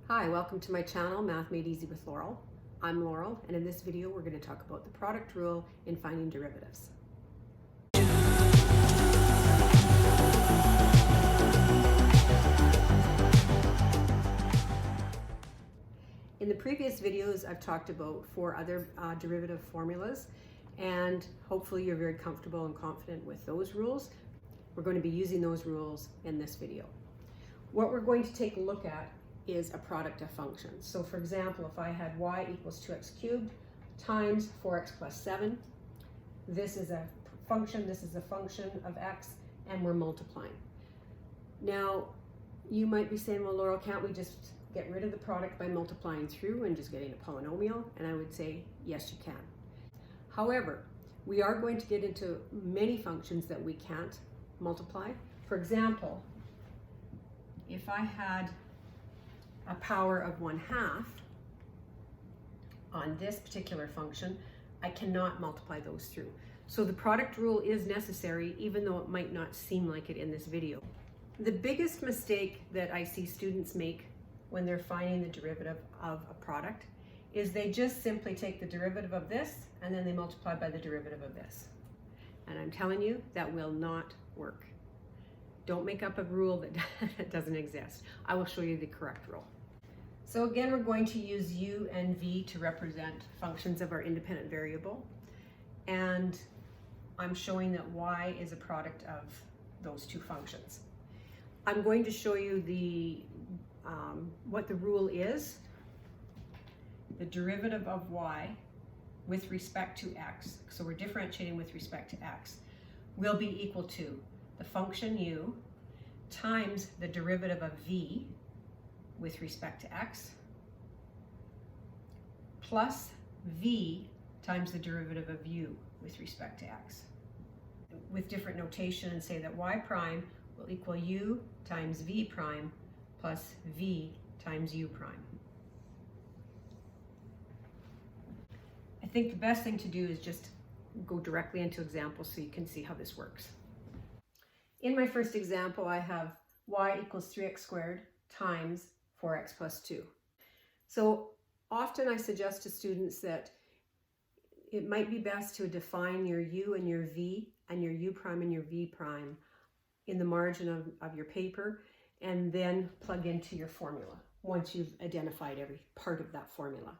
Hi, welcome to my channel, Math Made Easy with Laurel. I'm Laurel, and in this video we're going to talk about the product rule in finding derivatives. In the previous videos I've talked about 4 other derivative formulas, and hopefully you're very comfortable and confident with those rules. We're going to be using those rules in this video. What we're going to take a look at is a product of functions. So for example, if I had y equals 2x cubed times 4x plus 7, this is a function, this is a function of x, and we're multiplying. Now, you might be saying, well, Laurel, can't we just get rid of the product by multiplying through and just getting a polynomial? And I would say, yes, you can. However, we are going to get into many functions that we can't multiply. For example, if I had a power of 1/2 on this particular function, I cannot multiply those through. So the product rule is necessary, even though it might not seem like it in this video. The biggest mistake that I see students make when they're finding the derivative of a product is they just simply take the derivative of this and then they multiply by the derivative of this. And I'm telling you, that will not work. Don't make up a rule that doesn't exist. I will show you the correct rule. So again, we're going to use u and v to represent functions of our independent variable. And I'm showing that y is a product of those two functions. I'm going to show you what the rule is. The derivative of y with respect to x, so we're differentiating with respect to x, will be equal to the function u times the derivative of v with respect to x plus v times the derivative of u with respect to x, with different notation, and say that y prime will equal u times v prime plus v times u prime. I think the best thing to do is just go directly into examples so you can see how this works. In my first example, I have y equals 3x squared times 4x plus 2. So often I suggest to students that it might be best to define your u and your v and your u prime and your v prime in the margin of your paper, and then plug into your formula once you've identified every part of that formula.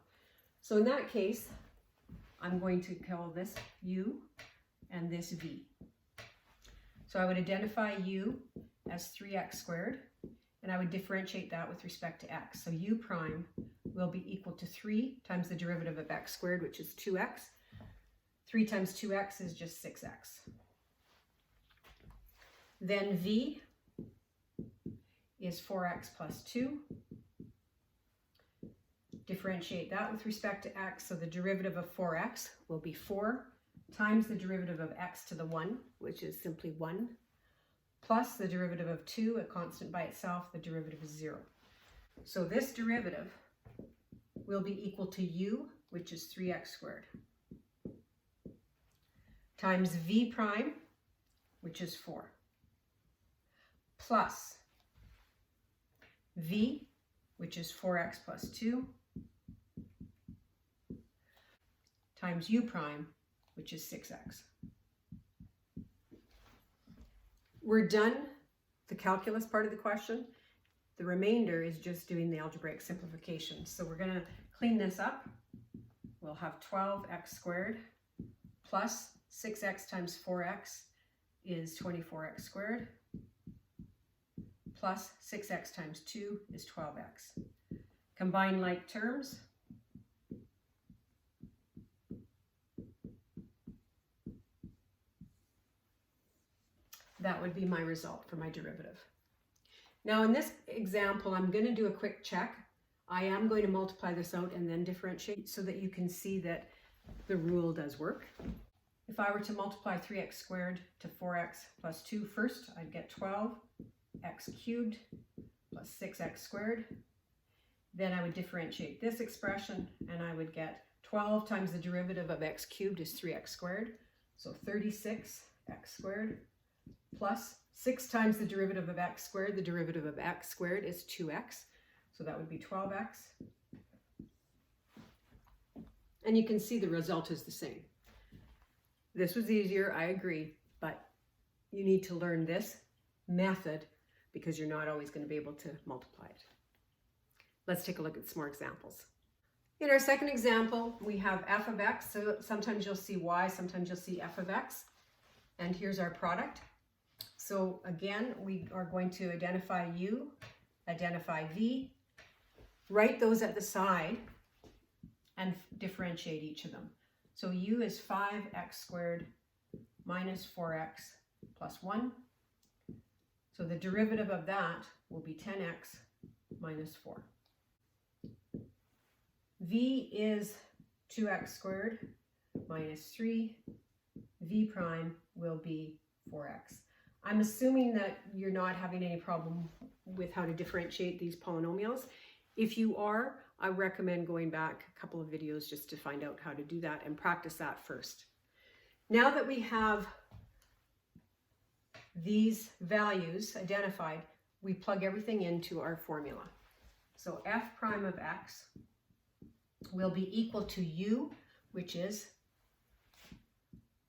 So in that case, I'm going to call this u and this v. So I would identify u as 3x squared, and I would differentiate that with respect to x. So u prime will be equal to 3 times the derivative of x squared, which is 2x. 3 times 2x is just 6x. Then v is 4x plus 2. Differentiate that with respect to x, so the derivative of 4x will be 4 times the derivative of x to the 1, which is simply 1, plus the derivative of 2, a constant by itself, the derivative is 0. So this derivative will be equal to u, which is 3x squared, times v prime, which is 4, plus v, which is 4x plus 2, times u prime, which is 6x. We're done the calculus part of the question. The remainder is just doing the algebraic simplification. So we're going to clean this up. We'll have 12x squared plus 6x times 4x is 24x squared, plus 6x times 2 is 12x. Combine like terms. That would be my result for my derivative. Now in this example, I'm going to do a quick check. I am going to multiply this out and then differentiate so that you can see that the rule does work. If I were to multiply 3x squared to 4x plus 2 first, I'd get 12x cubed plus 6x squared. Then I would differentiate this expression and I would get 12 times the derivative of x cubed is 3x squared, so 36x squared, plus 6 times the derivative of x squared. The derivative of x squared is 2x. So that would be 12x. And you can see the result is the same. This was easier, I agree, but you need to learn this method because you're not always going to be able to multiply it. Let's take a look at some more examples. In our second example, we have f of x. So sometimes you'll see y, sometimes you'll see f of x. And here's our product. So again, we are going to identify u, identify v, write those at the side, and differentiate each of them. So u is 5x squared minus 4x plus 1. So the derivative of that will be 10x minus 4. V is 2x squared minus 3. V prime will be 4x. I'm assuming that you're not having any problem with how to differentiate these polynomials. If you are, I recommend going back a couple of videos just to find out how to do that and practice that first. Now that we have these values identified, we plug everything into our formula. So f prime of x will be equal to u, which is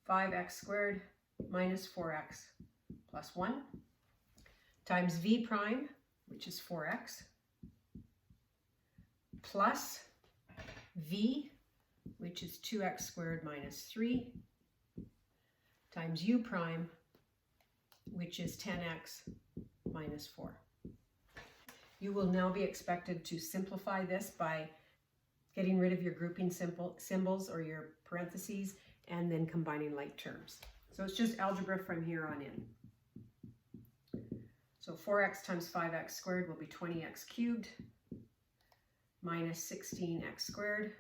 5x squared minus 4x plus 1, times v prime, which is 4x, plus v, which is 2x squared minus 3, times u prime, which is 10x minus 4. You will now be expected to simplify this by getting rid of your grouping symbols or your parentheses and then combining like terms. So it's just algebra from here on in. So 4x times 5x squared will be 20x cubed minus 16x squared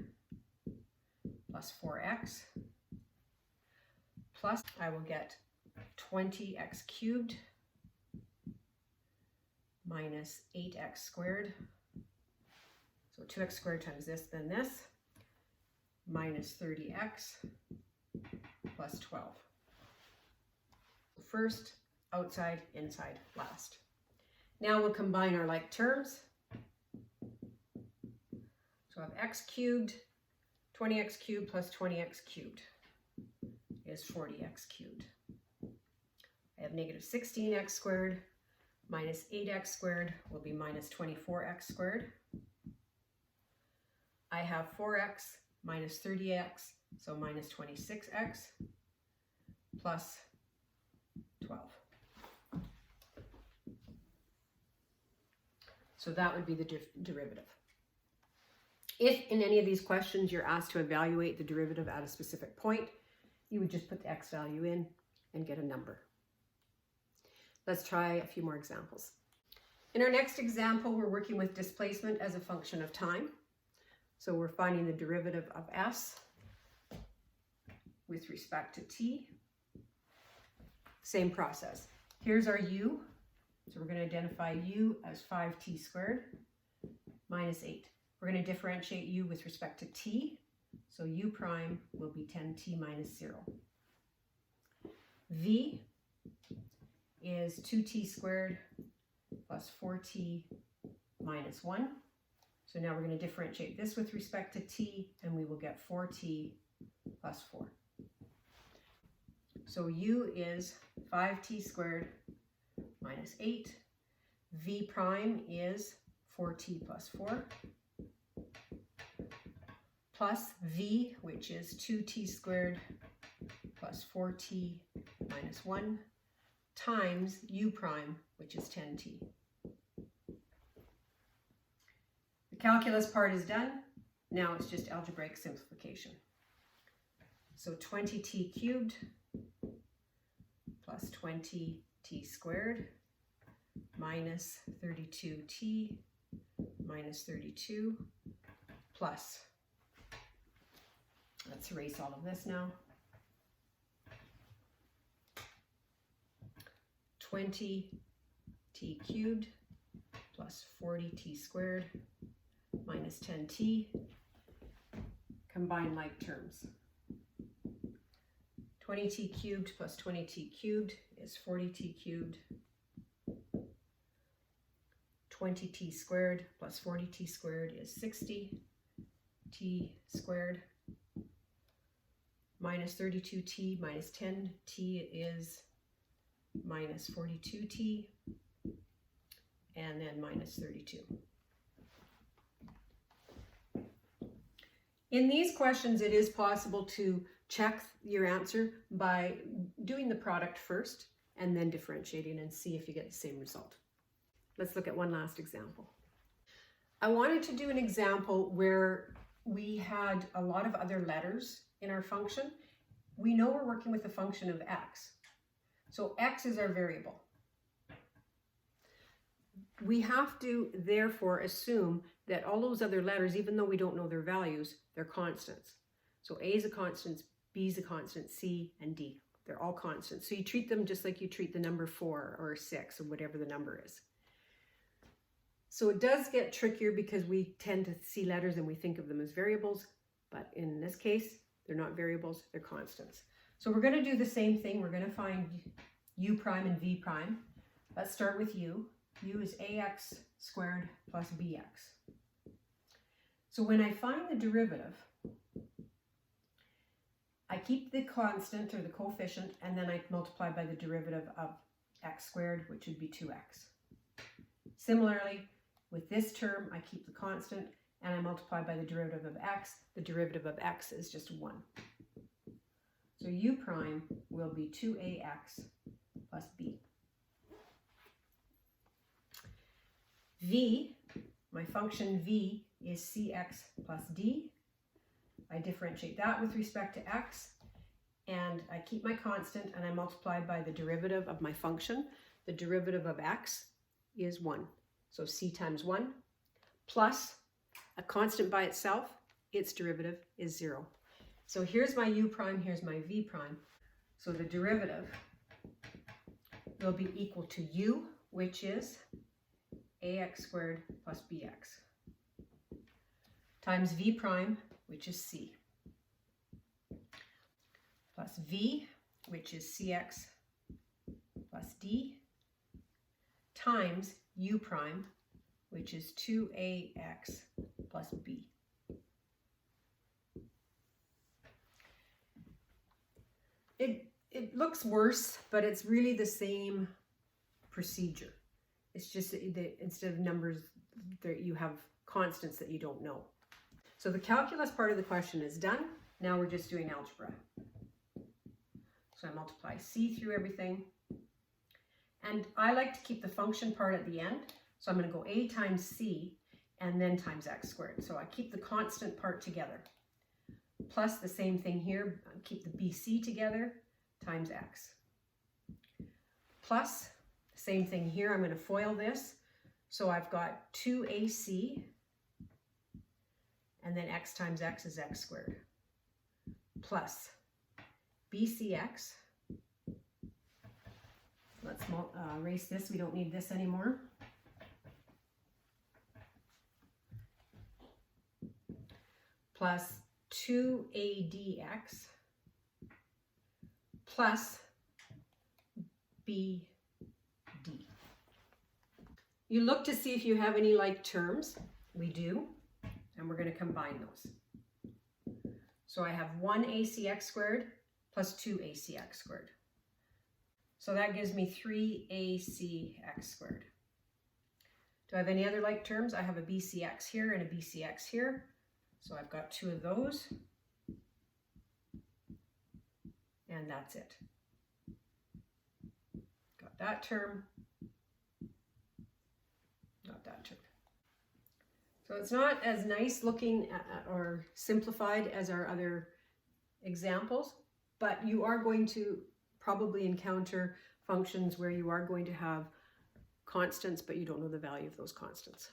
plus 4x, plus I will get 20x cubed minus 8x squared. So 2x squared times this, then this, minus 30x plus 12. First, outside, inside, last. Now we'll combine our like terms. So I have x cubed, 20x cubed plus 20x cubed is 40x cubed. I have negative 16x squared minus 8x squared will be minus 24x squared. I have 4x minus 30x, so minus 26x plus 12. So that would be the derivative. If in any of these questions you're asked to evaluate the derivative at a specific point, you would just put the x value in and get a number. Let's try a few more examples. In our next example, we're working with displacement as a function of time. So we're finding the derivative of s with respect to t. Same process. Here's our u. So we're going to identify u as 5t squared minus 8. We're going to differentiate u with respect to t. So u prime will be 10t minus 0. V is 2t squared plus 4t minus 1. So now we're going to differentiate this with respect to t, and we will get 4t plus 4. So u is 5t squared minus 8. V prime is 4t plus 4. Plus v, which is 2t squared plus 4t minus 1, times u prime, which is 10t. The calculus part is done. Now it's just algebraic simplification. So 20t cubed plus 20t squared minus 32t minus 32 plus, let's erase all of this now, 20t cubed plus 40t squared minus 10t, combine like terms. 20t cubed plus 20t cubed is 40t cubed. 20t squared plus 40t squared is 60t squared. Minus 32t minus 10t is minus 42t, and then minus 32. In these questions, it is possible to check your answer by doing the product first and then differentiating and see if you get the same result. Let's look at one last example. I wanted to do an example where we had a lot of other letters in our function. We know we're working with a function of x. So x is our variable. We have to therefore assume that all those other letters, even though we don't know their values, they're constants. So A is a constant, B is a constant, C and D. They're all constants. So you treat them just like you treat the number 4 or 6 or whatever the number is. So it does get trickier because we tend to see letters and we think of them as variables, but in this case, they're not variables, they're constants. So we're going to do the same thing. We're going to find u prime and v prime. Let's start with u. U is ax squared plus bx. So when I find the derivative, I keep the constant or the coefficient, and then I multiply by the derivative of x squared, which would be 2x. Similarly, with this term, I keep the constant and I multiply by the derivative of x. The derivative of x is just 1. So u prime will be 2ax plus b. V, my function v is cx plus d. I differentiate that with respect to x, and I keep my constant and I multiply by the derivative of my function. The derivative of x is 1. So c times 1 plus a constant by itself, its derivative is 0. So here's my u prime, here's my v prime. So the derivative will be equal to u, which is ax squared plus bx, times v prime, which is c, plus v, which is cx plus d, times u prime, which is 2ax plus b. It looks worse, but it's really the same procedure. It's just that instead of numbers, you have constants that you don't know. So the calculus part of the question is done. Now we're just doing algebra. So I multiply c through everything. And I like to keep the function part at the end. So I'm going to go a times c and then times x squared. So I keep the constant part together. Plus the same thing here, keep the bc together, times x. Plus the same thing here, I'm going to FOIL this. So I've got 2ac, and then x times x is x squared, plus bcx. Let's erase this, we don't need this anymore. Plus 2adx plus bd. You look to see if you have any like terms. We do, and we're going to combine those. So I have 1acx squared plus 2acx squared. So that gives me 3acx squared. Do I have any other like terms? I have a bcx here and a bcx here. So I've got 2 of those. And that's it. Got that term. Got that term. So it's not as nice looking or simplified as our other examples, but you are going to probably encounter functions where you are going to have constants, but you don't know the value of those constants.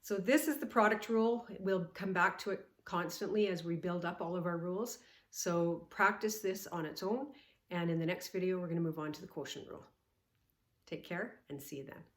So this is the product rule. We'll come back to it constantly as we build up all of our rules. So practice this on its own, and in the next video we're going to move on to the quotient rule. Take care and see you then.